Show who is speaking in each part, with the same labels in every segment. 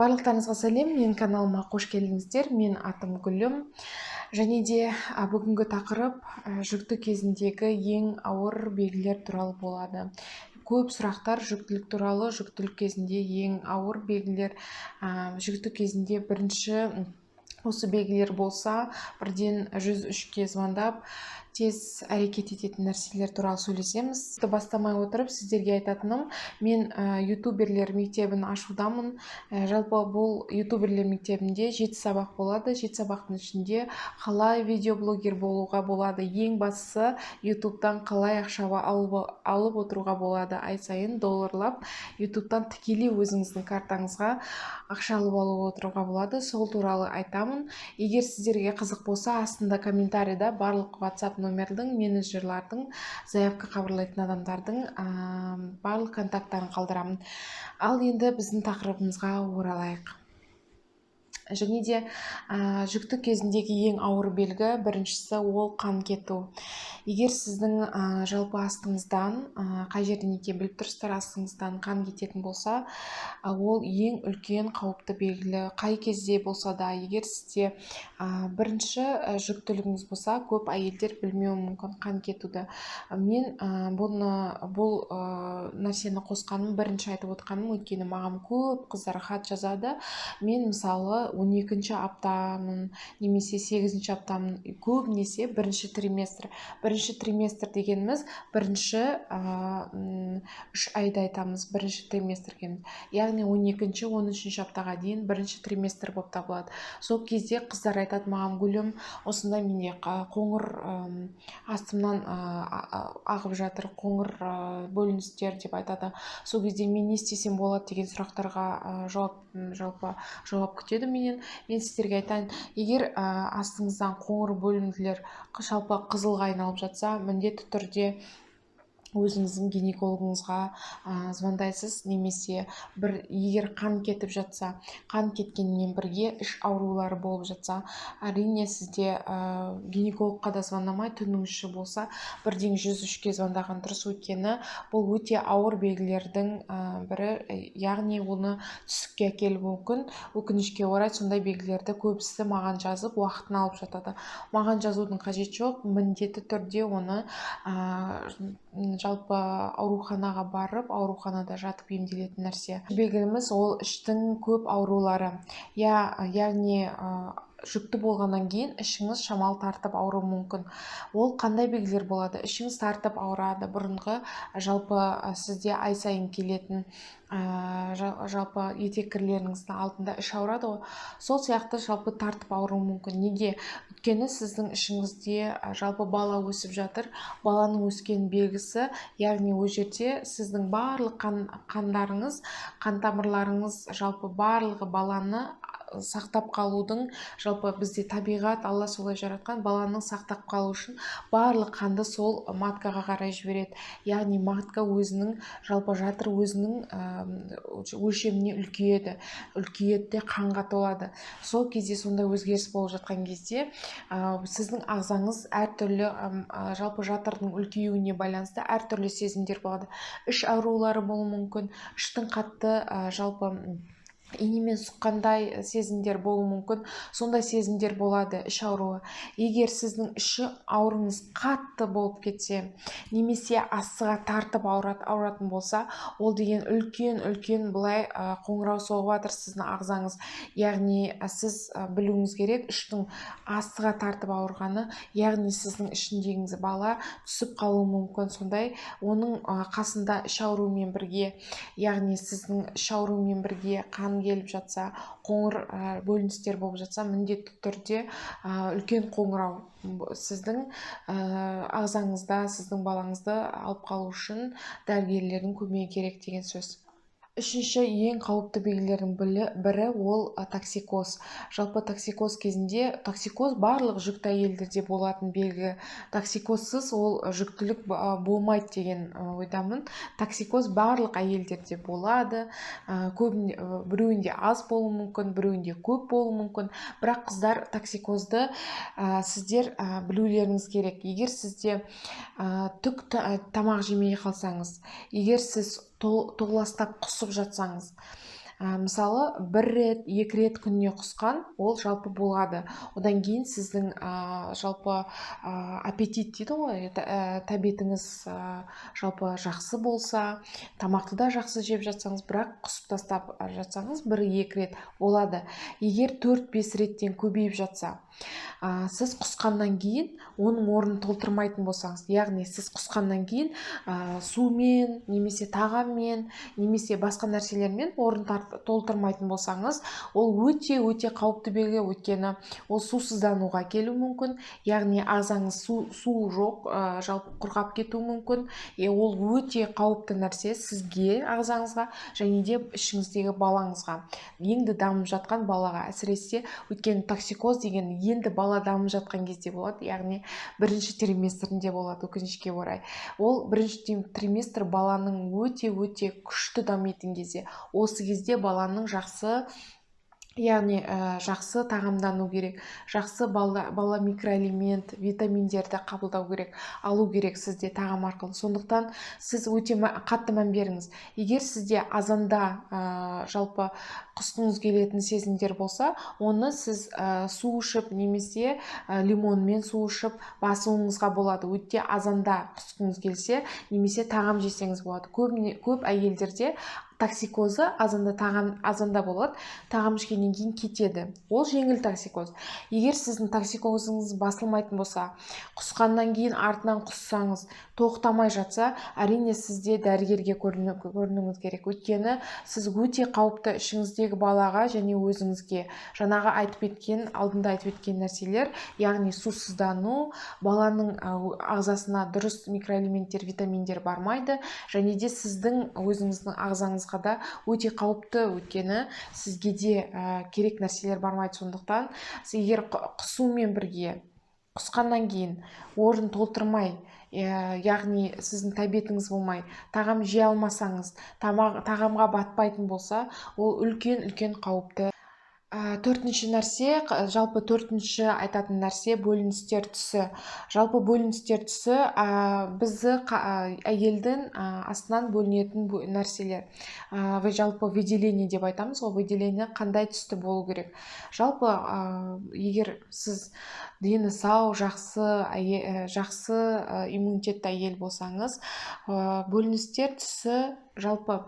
Speaker 1: Барлықтарыңызға сәлем, менің каналыма қош келдіңіздер. Мен атым Гүлім. Және де бүгінгі тақырып жүкті кезіндегі ең ауыр белгілер туралы болады. Көп сұрақтар жүктілік туралы, жүктілік кезінде ең ауыр белгілер, жүкті кезінде бірінші осы белгілер болса, бірден 103-ке звондап, тез әрекет ететін нәрселер туралы сөйлесеміз. Бастамай отырып, сіздерге айтатыным, мен ютуберлер мектебін ашудамын. Жалпы бұл ютуберлер мектебінде 7 сабақ болады. 7 сабақтың ішінде қалай видеоблогер болуға болады. Ең бастысы ютубтан қалай ақша алып отыруға болады. Ай сайын долларлап ютубтан тікелей өзіңіздің картаңызға ақша алып отыруға болады. Сол туралы айтамын. Егер сіздерге қызық болса, астында комментарийда барлық WhatsApp номердің, менеджерлардың, заявка қабылдайтын адамдардың барлық контакттарын қалдырамын. Ал енді біздің тақырыбымызға оралайық. Және де жүкті кезіндегі ең ауыр белгі біріншісі ол қан кету. Егер сіздің жалпы астыңыздан, қай жерден екенін біліп тұрсыздар, астыңыздан қан кететін болса, ол ең үлкен қауіпті белгі. Қай кезде болса да, егер сізде бірінші жүктілігіңіз болса, көп әйелдер білмеуі мүмкін қан кетуді. Мен бұл нәрсені қосқаным, бірінші айтып отырғаным, өйткені маған көп қыздар хат жазады. Мен мысалы 12-ші аптамын, немесе 8-ші аптамын, көбінесе бірінші триместр. Бірінші триместр дегеніміз бірінші 3 айды айтамыз, бірінші триместр дегеніміз. Яғни 12-ші, 13-ші аптаға дейін бірінші триместр болып табылады. Сол кезде қыздар айтады маған, Гүлім, осындай менде қоңыр астымнан ағып жатыр, қоңыр бөліністер деп айтады. Сол кезде мен не істесем болады деген сұрақтарға жауап күтеді менен. Мен сіздерге айтайын, егер астыңыздан қоңыр бөлінділер жалпы қызылға айналып жатса, міндетті түрде өзіңіздің гинекологыңызға звондайсыз, немесе егер қан кетіп жатса, қан кеткенмен бірге іш аурулары болып жатса, әрине сізде гинекологқа да звондамай, түннің іші болса, бірден 103-ке звондаған дұрыс. Өйткені бұл өте ауыр белгілердің бірі, яғни оны түсікке әкелуі мүмкін. Өкінішке орай сондай белгілерді көбісі маған жазып, уақытын алып жатады. Маған жазудың қажет жоқ, міндетті түрде оны жалпы ауруханаға барып, ауруханада жатып емделетін нәрсе. Белгіліміз ол іштің көп аурулары. Яғни жүкті болғаннан кейін ішіңіз шамалы тартып ауруы мүмкін. Ол қандай белгілер болады? Ішіңіз тартып ауырады. Бұрынғы жалпы сізде ай сайын келетін жалпы етеккірлеріңіздің алдында іш ауырады ғой. Сол сияқты жалпы тартып ауруы мүмкін. Неге? Өйткені сіздің ішіңізде жалпы бала өсіп жатыр. Баланың өскен белгісі, яғни ол жерде сіздің барлық қандарыңыз, қан тамырларыңыз, жалпы барлығы баланы сақтап қалудың, жалпы бізде табиғат, Алла солай жаратқан, баланың сақтап қалу үшін барлық қанды сол маткаға қарай жібереді. Яғни матка өзінің, жалпы жатыр өзінің өлшеміне үлкейеді де қанға толады. Сол кезде сондай өзгеріс болып жатқан кезде сіздің ағзаңыз әртүрлі, жалпы жатырдың үлкеюіне байланысты әртүрлі сезімдер болады. Іш аурулары болуы мүмкін, іштің қатты жалпы инемен сұққандай сезімдер болуы мүмкін. Сондай сезімдер болады, іш ауруы. Егер сіздің іші ауруыңыз қатты болып кетсе, немесе астыға тартып ауыратын болса, ол деген үлкен былай қоңырау соғып жатыр сіздің ағзаңыз. Яғни сіз білуіңіз керек, іштің астыға тартып ауырғаны, яғни сіздің ішіндегіңіз бала түсіп қалуы мүмкін. Сондай оның қасында іш ауруымен бірге, яғни сіздің іш ауруымен бірге қан келіп жатса, қоңыр бөліністер болып жатса, міндетті түрде үлкен қоңырау сіздің ағзаңызда, сіздің балаңызды алып қалу үшін дәрігерлердің көмегі керек деген сөз. Үшінші ең қауіпті белгілердің бірі ол токсикоз. Жалпы токсикоз кезінде, токсикоз барлық жүкті әйелдерде болатын белгі. Токсикозсыз ол жүктілік болмайды деген ойдамын. Токсикоз барлық әйелдерде болады. Біреуінде аз болуы мүмкін, біреуінде көп болуы мүмкін. Бірақ қыздар, токсикозды сіздер білулеріңіз керек. Егер сізде түк тамақ жемей қалсаңыз, егер сіз толастап құсып жатсаңыз, Мысалы бір рет, екі рет күніне құсқан ол жалпы болады. Одан кейін сіздің жалпы аппетит дейді ғой, тәбетіңіз жалпы жақсы болса, тамақты да жақсы жеп жатсаңыз, бірақ құсып тастап жатсаңыз бір-екі рет болады. Егер 4-5 реттен көбейіп жатса, сіз құсқаннан кейін оның орнын толтырмайтын болсаңыз, яғни сіз құсқаннан кейін сумен немесе тағаммен немесе басқа нәрселермен орын толтырмайтын болсаңыз, ол өте қауіпті белгі, өйткені ол сусыздануға келуі мүмкін, яғни ағзаңыз су жоқ, жалпы құрғап кетуі мүмкін. Ол өте қауіпті нәрсе сізге, ағзаңызға, және де ішіңіздегі балаңызға, енді дамып жатқан балаға әсіресе, өйткені токсикоз деген енді бала дамып жатқан кезде болады, яғни бірінші триместрінде болады, өкінішке орай. Ол бірінші триместр баланың өте күшті дамитын кезде. Осы кезде баланың жақсы тағамдану керек, жақсы бала микроэлемент, витаминдерді қабылдау керек, алу керек сізде тағам арқылы. Сондықтан сіз өте қатты мән беріңіз. Егер сізде азанда жалпы құсқыңыз келетін сезімдер болса, оны сіз су ішіп немесе лимонмен су ішіп басуыңызға болады. Өте азанда құсқыңыз келсе, немесе тағам жесеңіз болады. Көп әйелдерде токсикозы азанда болады, тағам ішкеннен кейін кетеді. Ол жеңіл токсикоз. Егер сіздің токсикозыңыз басылмайтын болса, құсқаннан кейін артынан құссаңыз, тоқтамай жатса, әрине сізде дәрігерге көрінуіңіз керек. Өйткені сіз өте қауіпті ішіңіздегі балаға және өзіңізге жаңағы алдында айтып кеткен нәрселер, яғни сусыздану, баланың ағзасына дұрыс микроэлементтер, витаминдер бармайды, және де сіздің өзіңіздің ағзаңызға да өте қауіпті, өйткені сізге де керек нәрселер бармайды. Сондықтан егер құсумен бірге құсқаннан кейін орын толтырмай, яғни сіздің тәбетіңіз болмай, тағам жей алмасаңыз, тағамға батпайтын болса, ол үлкен қауіпті. Төртінші нәрсе, жалпы төртінші айтатын нәрсе бөліністер түсі. Жалпы бөліністер түсі бізді әйелдің астынан бөлінетін нәрселер. Жалпы выделение деп айтамыз ғой, выделение қандай түсті болу керек. Жалпы егер сіз дені сау, жақсы иммунитетті әйел болсаңыз, бөліністер түсі жалпы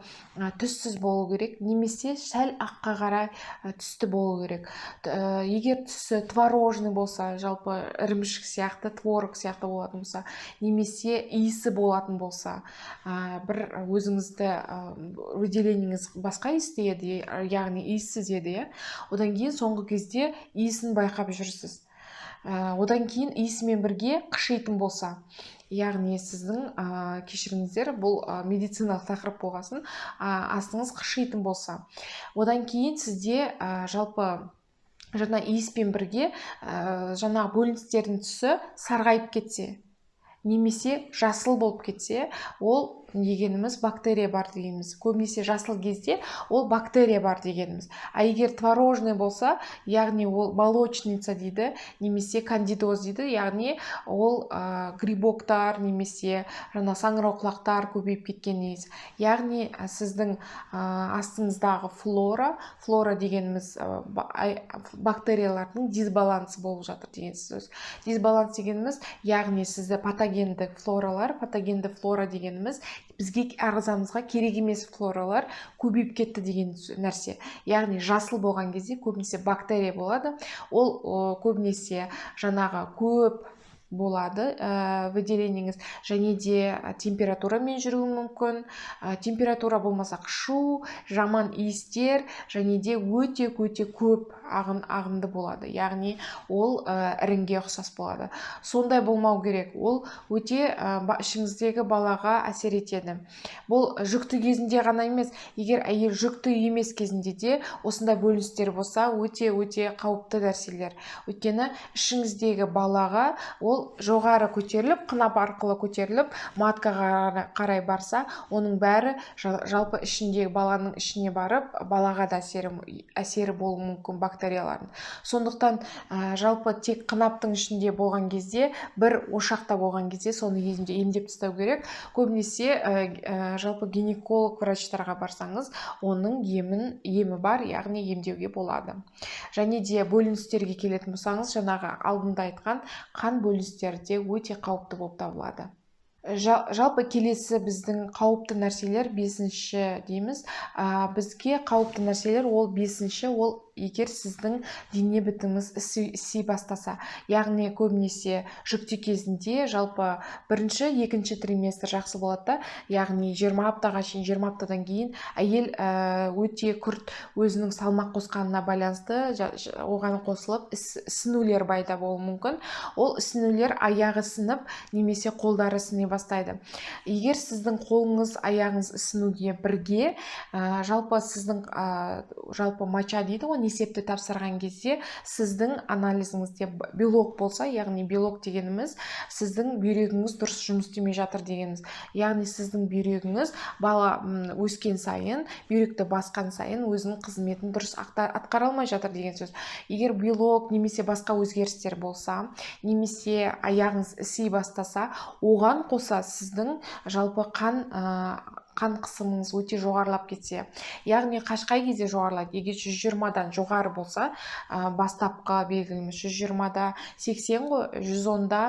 Speaker 1: түссіз болу керек, немесе сәл аққа қарай түсті болу керек. Егер түсі творожный болса, жалпы ірімшік сияқты, творог сияқты болатын болса, немесе иісі болатын болса, бір өзіңізді выделениеңіз басқа иісті еді, яғни иіссіз еді, одан кейін соңғы кезде иісін байқап жүрсіз. Одан кейін иісімен бірге қышитын болса, яғни сіздің кешіріңіздер, бұл медициналық тақырып болғасын, астыңыз қышитын болса, одан кейін сізде жалпы жаңа иіспен бірге жаңа бөліністердің түсі сарғайып кетсе, немесе жасыл болып кетсе, ол дегеніміз бактерия бар дегеніміз. Көбінесе жасыл кезде ол бактерия бар дегеніміз. Егер творожный болса, яғни ол молочница дейді, немесе кандидоз дейді, яғни ол грибоктар немесе саңырауқұлақтар көбейіп кеткен негіз. Яғни сіздің астыңыздағы флора дегеніміз бактериялардың дисбалансы болып жатыр деген сөз. Дисбаланс дегеніміз, яғни сізде патогендік флора дегеніміз бізге ағзамызға керек емес флоралар көбейіп кетті деген нәрсе. Яғни жасыл болған кезде көбінесе бактерия болады. Ол көбінесе жаңағы көп болады выделениеңіз, және де температурамен жүруі мүмкін. Температура болмаса қышу, жаман иістер, және де өте көп ағынды болады. Яғни ол іріңге ұқсас болады. Сондай болмау керек. Ол өте ішіңіздегі балаға әсер етеді. Бұл жүкті кезінде ғана емес, егер әйел жүкті емес кезінде де осындай бөліністер болса, өте қауіпті нәрселер. Өйткені ішіңіздегі балаға ол ол жоғары көтеріліп, қынап арқылы көтеріліп, маткаға қарай барса, оның бәрі жалпы ішіндегі баланың ішіне барып, балаға да әсері болуы мүмкін бактериялардың. Сондықтан жалпы тек қынаптың ішінде болған кезде, бір ошақта болған кезде соны емдеп тастау керек. Көбінесе жалпы гинеколог врачтарға барсаңыз, оның емі бар, яғни емдеуге болады. Және де бөліністерге келетін болсаңыз, жаңағы алдында айтқан қан бөліністері де өте қауіпті болып табылады. Жалпы келесі біздің қауіпті нәрселер 5-ші дейміз. Бізге қауіпті нәрселер ол 5-ші, ол егер сіздің дене бітіміңіз іси бастаса, яғни көбінесе жүкті кезінде жалпы 1-2 триместр жақсы болады, яғни 20 аптаға шейін, 20 аптадан кейін әйел өте күрт өзінің салмақ қосқанына байланысты оған қосылып ісінулер пайда болуы мүмкін. Ол ісінулер аяғы сынып немесе қолдары сыни бастайды. Егер сіздің қолыңыз, аяғыңыз ісінуге бірге, жалпы сіздің жалпы моча дейді ғой, есепті тапсырған кезде сіздің анализіңізде белок болса, яғни белок дегеніміз сіздің бүйрегіңіз дұрыс жұмыс істемей жатыр дегеніміз. Яғни сіздің бүйрегіңіз бала өскен сайын, бүйректі басқан сайын өзінің қызметін дұрыс атқара алмай жатыр деген сөз. Егер белок немесе басқа өзгерістер болса, немесе аяғыңыз іси бастаса, оған қоса сіздің жалпы қан қысымыңыз өте жоғарылап кетсе, яғни қашқай кезде жоғарылайды. Егер 120-дан жоғары болса, бастапқы белгіліміз 120-да 80 ғой, 110-да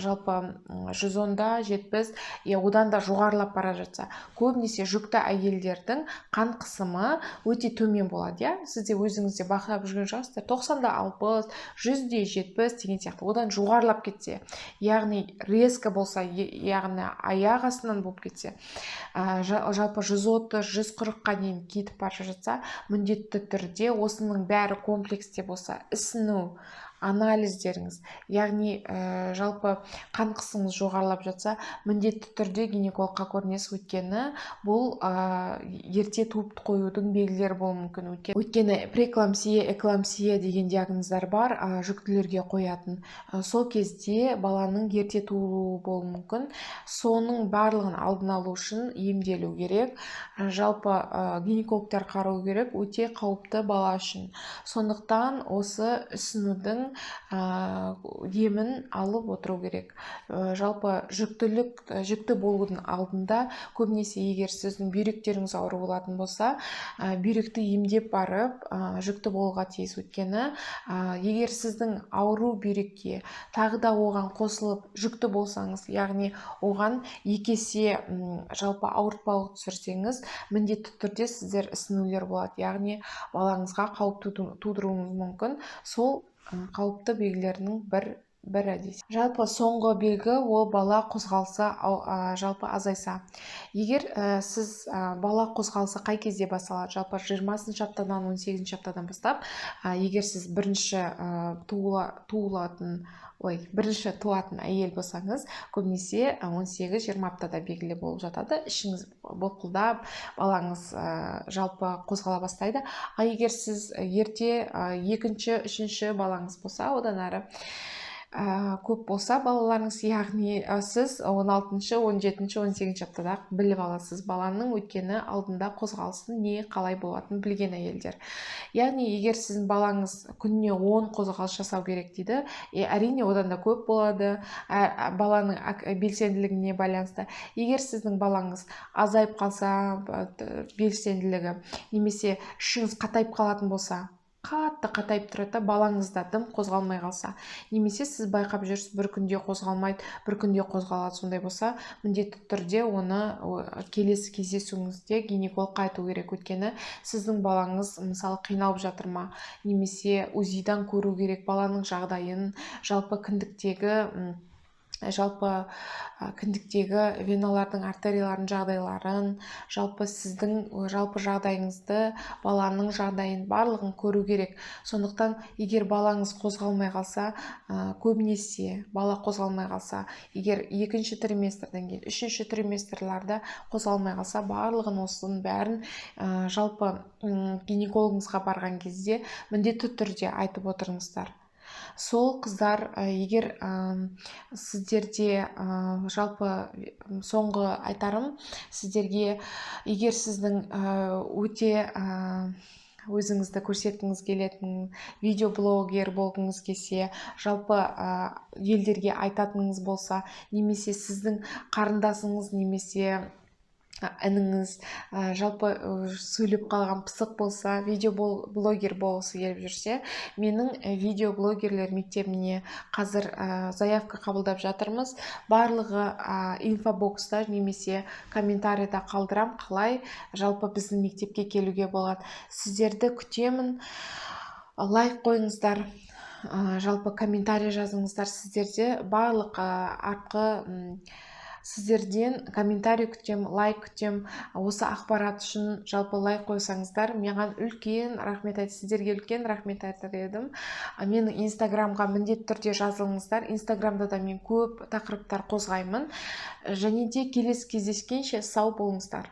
Speaker 1: жалпы 110-да 70, одан да жоғарылап бара жатса, көбінесе жүкті әйелдердің қан қысымы өте төмен болады. Сізде өзіңізде бақылап жүрген шығарсыздар, 90-да 60, 100-де 70 деген сияқты. Одан жоғарылап кетсе, яғни резко болса, яғни аяқ астынан болып кетсе, жалпы 130-140-қа дейін кетіп бара жатса, міндетті түрде осының бәрі комплексте болса, ісіну, анализдеріңіз, яғни жалпы қан қысымыңыз жоғарылап жатса, міндетті түрде гинекологқа көрінесіз. Өйткені бұл ерте туып қоюдың белгілері болуы мүмкін. Өйткені преэклампсия, эклампсия деген диагноздар бар, жүктілерге қоятын. Сол кезде баланың ерте туылуы болуы мүмкін. Соның барлығын алдын алу үшін емделу керек. Жалпы гинекологтар қарау керек, өте қауіпті бала үшін. Сондықтан осы ісінудің емін алып отыру керек. Жалпы жүкті болудың алдында көбінесе егер сіздің бүйректеріңіз ауру болатын болса, бүйректі емдеп барып жүкті болуға тиіс. Өйткені егер сіздің ауру бүйрекке тағы да оған қосылып жүкті болсаңыз, яғни оған 2 есе жалпы ауыртпалық түсірсеңіз, міндетті түрде сіздер ісінулер болады, яғни балаңызға қауіп тудыруыңыз мүмкін. Сол қауіпті белгілерінің бірі дейсіз. Жалпы соңғы белгі ол бала қозғалысы жалпы азайса. Егер сіз бала қозғалысы қай кезде басталады? Жалпы 20-шы аптадан 18-ші аптадан бастап, егер сіз бірінші туатын әйел болсаңыз, көбінесе 18-20 аптада белгілі болып жатады. Ішіңіз бұлқылдап, балаңыз жалпы қозғала бастайды. Егер сіз ерте 2-ші, 3-ші балаңыз болса, одан әрі көп болса балаларыңыз, яғни сіз 16-ші, 17-ші, 18-ші аптада біліп аласыз баланың, өйткені алдында қозғалысын не қалай болатынын білген әйелдер. Яғни егер сіздің балаңыз күніне 10 қозғалыс жасау керек дейді, әрине одан да көп болады, баланың белсенділігіне байланысты. Егер сіздің балаңыз азайып қалса, белсенділігі, немесе ішіңіз қатайып қалатын болса, қатты қатайып тұрады, балаңызда дым қозғалмай қалса, немесе сіз байқап жүрсіз, бір күнде қозғалмайды, бір күнде қозғалады, сондай болса, міндетті түрде оны келесі кездесуіңізде гинекологқа айту керек. Өйткені сіздің балаңыз мысалы қиналып жатыр ма, немесе УЗИ-дан көру керек баланың жағдайын, жалпы кіндіктегі веналардың, артериялардың жағдайларын, жалпы сіздің жалпы жағдайыңызды, баланың жағдайын барлығын көру керек. Сондықтан егер балаңыз қозғалмай қалса, көбінесе бала қозғалмай қалса, егер 2-ші триместрден кейін 3-ші триместрларда қозғалмай қалса, барлығын осының бәрін жалпы гинекологыңызға барған кезде міндетті түрде айтып отырыңыздар. сол қыздар, егер сіздерде жалпы соңғы айтарым сіздерге, егер сіздің өте өзіңізді көрсеткіңіз келетін видеоблогер болғыңыз келсе, жалпы елдерге айтатыныңыз болса, немесе сіздің қарындасыңыз немесе ініңіз жалпы сөйлеп қалған пысық болса, видеоблогер болғысы келіп жүрсе, менің видеоблогерлер мектебіне қазір заявка қабылдап жатырмыз. Барлығы инфобокста немесе комментарийда қалдырам, қалай жалпы біздің мектепке келуге болады. Сіздерді күтемін. Лайк қойыңыздар, жалпы комментарий жазыңыздар. Сіздерде барлық сіздерден комментарий күтем, лайк күтем. Осы ақпарат үшін жалпы лайк қойсаңыздар, маған үлкен рахмет айтып, сіздерге үлкен рахмет айтар едім. Менің инстаграмға міндетті түрде жазылыңыздар. Инстаграмда да мен көп тақырыптар қозғаймын. Және де келесі кездескенше сау болыңыздар.